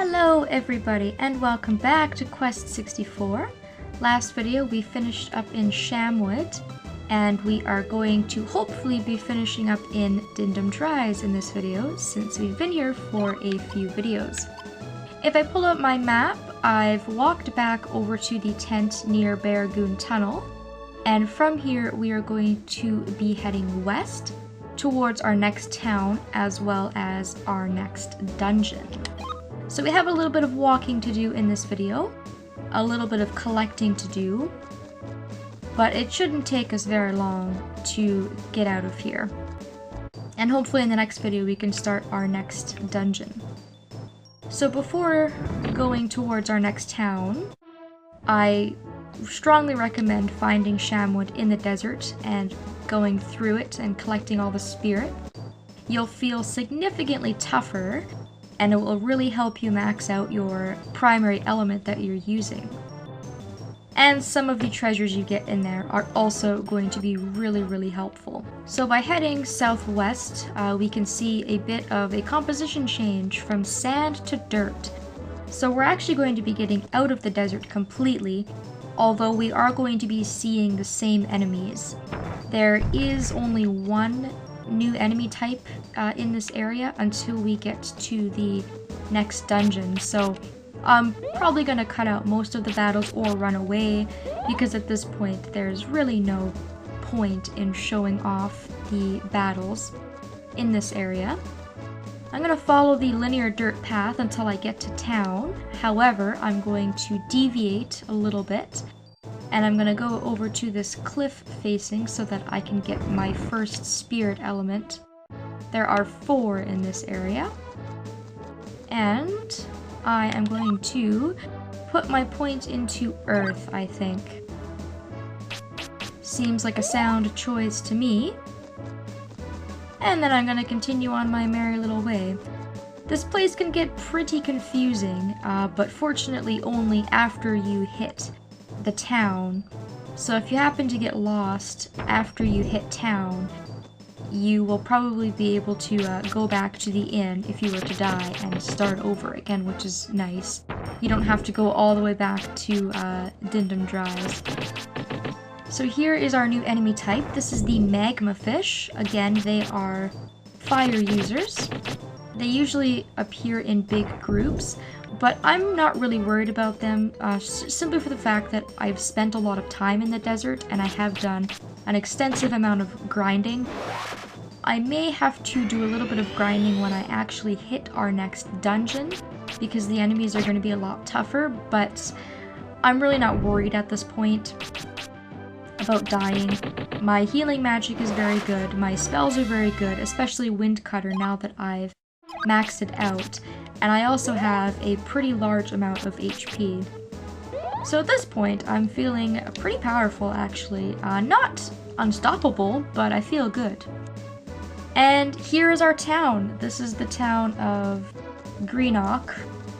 Hello everybody and welcome back to Quest 64. Last video we finished up in Shamwood and we are going to hopefully be finishing up in Dindom Dries in this video since we've been here for a few videos. If I pull up my map, I've walked back over to the tent near Barragoon Tunnel, and from here we are going to be heading west towards our next town as well as our next dungeon. So we have a little bit of walking to do in this video, a little bit of collecting to do, but it shouldn't take us very long to get out of here. And hopefully in the next video we can start our next dungeon. So before going towards our next town, I strongly recommend finding Shamwood in the desert and going through it and collecting all the spirit. You'll feel significantly tougher, and it will really help you max out your primary element that you're using. And some of the treasures you get in there are also going to be really helpful. So by heading southwest, we can see a bit of a composition change from sand to dirt. So we're actually going to be getting out of the desert completely, although we are going to be seeing the same enemies. There is only one new enemy type in this area until we get to the next dungeon, so I'm probably going to cut out most of the battles or run away, because at this point there's really no point in showing off the battles in this area. I'm going to follow the linear dirt path until I get to town. However, I'm going to deviate a little bit, and I'm going to go over to this cliff facing so that I can get my first spirit element. There are 4 in this area. And I am going to put my point into earth, I think. Seems like a sound choice to me. And then I'm going to continue on my merry little way. This place can get pretty confusing, but fortunately only after you hit the town. So if you happen to get lost after you hit town, you will probably be able to go back to the inn if you were to die and start over again, which is nice. You don't have to go all the way back to Dindom Dries. So here is our new enemy type. This is the Magma Fish. Again, they are fire users. They usually appear in big groups, but I'm not really worried about them, simply for the fact that I've spent a lot of time in the desert and I have done an extensive amount of grinding. I may have to do a little bit of grinding when I actually hit our next dungeon, because the enemies are going to be a lot tougher, but I'm really not worried at this point about dying. My healing magic is very good, my spells are very good, especially Wind Cutter now that I've maxed it out, and I also have a pretty large amount of HP. So at this point, I'm feeling pretty powerful actually. Not unstoppable, but I feel good. And here is our town. This is the town of Greenoch.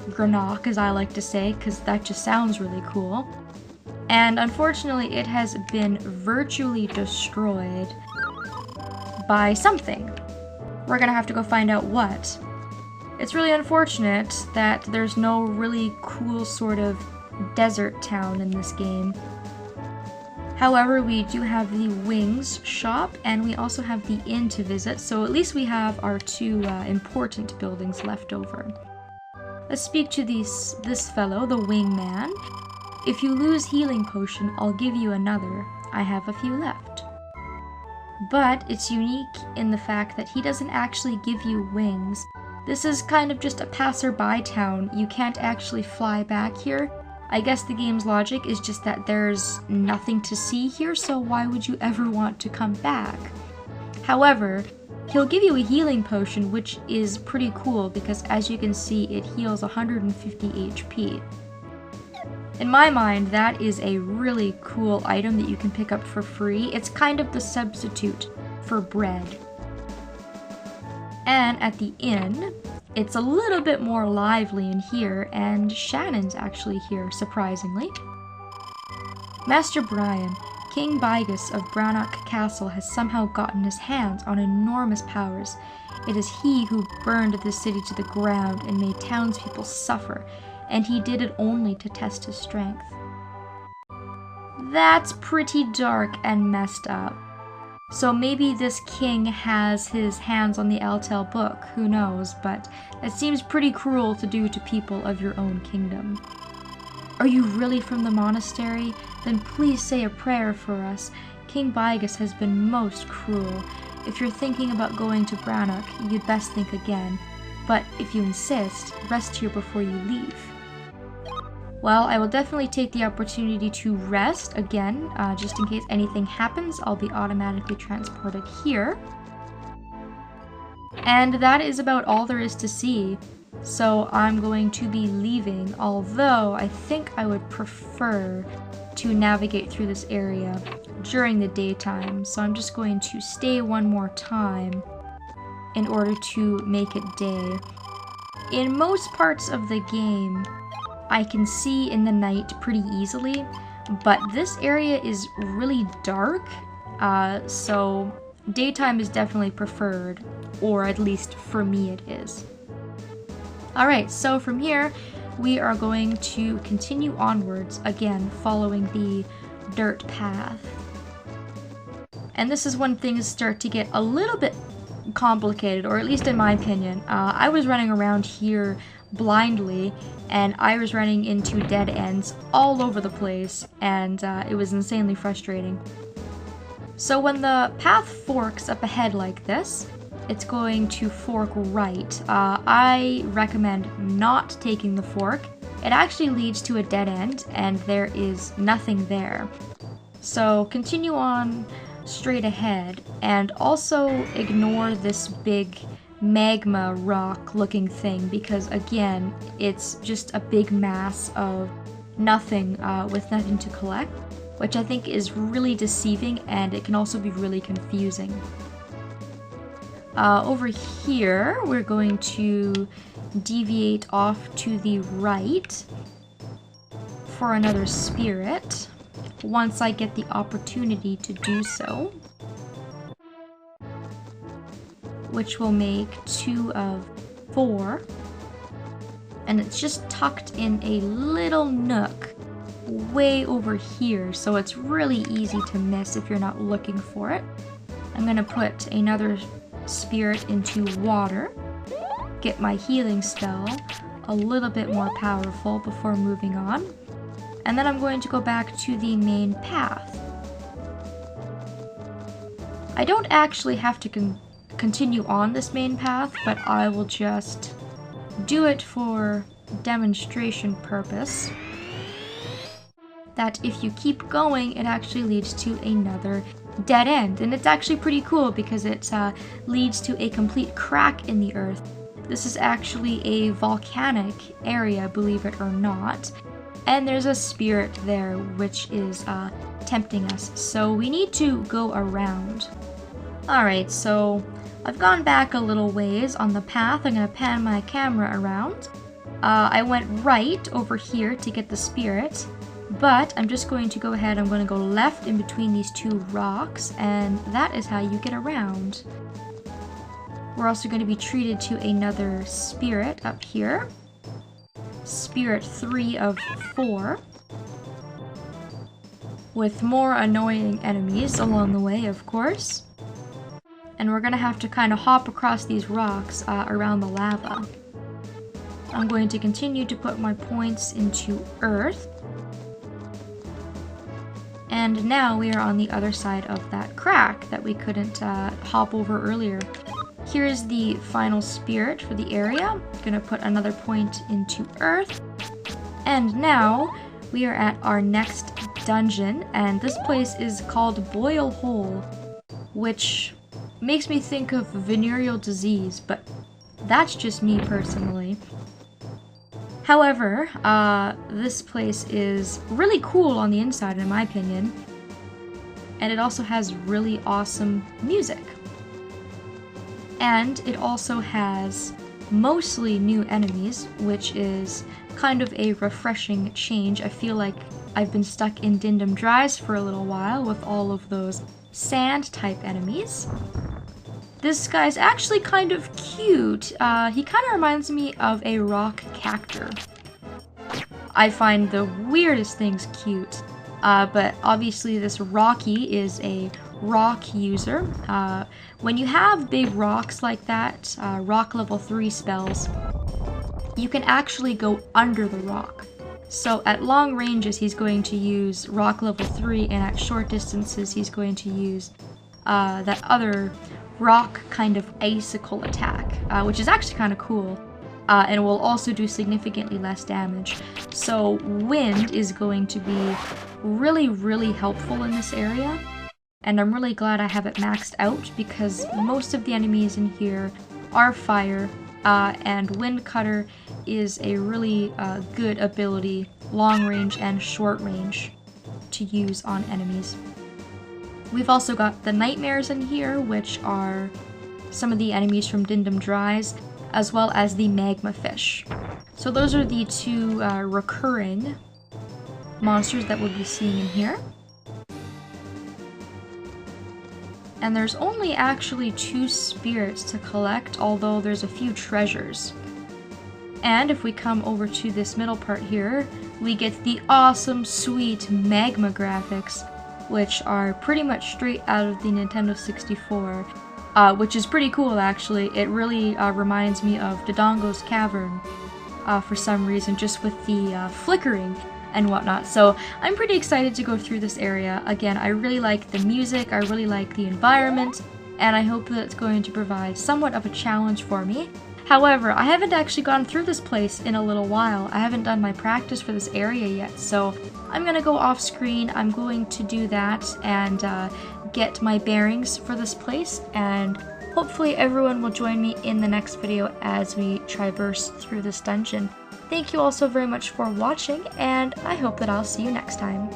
Greenoch, as I like to say, because that just sounds really cool. And unfortunately, it has been virtually destroyed by something. We're gonna have to go find out what. It's really unfortunate that there's no really cool sort of desert town in this game. However, we do have the Wings shop, and we also have the inn to visit, so at least we have our 2 important buildings left over. Let's speak to this fellow, the Wingman. If you lose healing potion, I'll give you another. I have a few left. But it's unique in the fact that he doesn't actually give you wings. This is kind of just a passerby town. You can't actually fly back here. I guess the game's logic is just that there's nothing to see here, so why would you ever want to come back? However, he'll give you a healing potion, which is pretty cool because as you can see, it heals 150 HP. In my mind, that is a really cool item that you can pick up for free. It's kind of the substitute for bread. And at the inn, it's a little bit more lively in here, and Shannon's actually here, surprisingly. Master Brian, King Bigus of Greenoch Castle, has somehow gotten his hands on enormous powers. It is he who burned this city to the ground and made townspeople suffer, and he did it only to test his strength. That's pretty dark and messed up. So maybe this king has his hands on the Eltel book, who knows, but it seems pretty cruel to do to people of your own kingdom. Are you really from the monastery? Then please say a prayer for us. King Bigus has been most cruel. If you're thinking about going to Greenoch, you'd best think again. But if you insist, rest here before you leave. Well, I will definitely take the opportunity to rest again, just in case anything happens. I'll be automatically transported here. And that is about all there is to see. So I'm going to be leaving, although I think I would prefer to navigate through this area during the daytime. So I'm just going to stay one more time in order to make it day. In most parts of the game, I can see in the night pretty easily, but this area is really dark, so daytime is definitely preferred, or at least for me it is. Alright, so from here, we are going to continue onwards, again, following the dirt path. And this is when things start to get a little bit complicated, or at least in my opinion. I was running around here blindly, and I was running into dead ends all over the place, and it was insanely frustrating. So when the path forks up ahead like this, it's going to fork right. I recommend not taking the fork. It actually leads to a dead end, and there is nothing there. So continue on straight ahead, and also ignore this big magma rock looking thing, because again, it's just a big mass of nothing with nothing to collect, which I think is really deceiving, and it can also be really confusing. Over here, we're going to deviate off to the right for another spirit, once I get the opportunity to do so, which will make 2 of 4, and it's just tucked in a little nook way over here, so it's really easy to miss if you're not looking for it. I'm gonna put another spirit into water, get my healing spell a little bit more powerful before moving on, and then I'm going to go back to the main path. I don't actually have to continue on this main path, but I will just do it for demonstration purpose, that if you keep going, it actually leads to another dead end. And it's actually pretty cool because it leads to a complete crack in the earth. This is actually a volcanic area, believe it or not. And there's a spirit there which is tempting us. So we need to go around. Alright, so I've gone back a little ways on the path. I'm going to pan my camera around. I went right over here to get the spirit, but I'm just going to go ahead. I'm going to go left in between these 2 rocks, and that is how you get around. We're also going to be treated to another spirit up here. Spirit 3 of 4. With more annoying enemies along the way, of course. And we're going to have to kind of hop across these rocks around the lava. I'm going to continue to put my points into earth. And now we are on the other side of that crack that we couldn't hop over earlier. Here's the final spirit for the area. I'm gonna put another point into earth. And now we are at our next dungeon, and this place is called Boil Hole, which makes me think of venereal disease, but that's just me personally. However, this place is really cool on the inside, in my opinion, and it also has really awesome music. And it also has mostly new enemies, which is kind of a refreshing change. I feel like I've been stuck in Dindom Dries for a little while with all of those sand-type enemies. This guy's actually kind of cute. He kind of reminds me of a rock cactus. I find the weirdest things cute. But obviously this Rocky is a rock user. When you have big rocks like that, rock level 3 spells, you can actually go under the rock. So at long ranges he's going to use rock level 3, and at short distances he's going to use that other rock kind of icicle attack, which is actually kind of cool. And will also do significantly less damage. So wind is going to be really, really helpful in this area. And I'm really glad I have it maxed out, because most of the enemies in here are fire, and Wind Cutter is a really good ability, long range and short range, to use on enemies. We've also got the Nightmares in here, which are some of the enemies from Dindom Dries, as well as the Magma Fish. So those are the two recurring monsters that we'll be seeing in here. And there's only actually 2 spirits to collect, although there's a few treasures. And if we come over to this middle part here, we get the awesome, sweet magma graphics, which are pretty much straight out of the Nintendo 64, which is pretty cool actually. It really reminds me of Dodongo's Cavern for some reason, just with the flickering and whatnot. So I'm pretty excited to go through this area. Again, I really like the music, I really like the environment, and I hope that it's going to provide somewhat of a challenge for me. However, I haven't actually gone through this place in a little while. I haven't done my practice for this area yet, so I'm gonna go off screen. I'm going to do that and get my bearings for this place, and hopefully everyone will join me in the next video as we traverse through this dungeon. Thank you all so very much for watching, and I hope that I'll see you next time.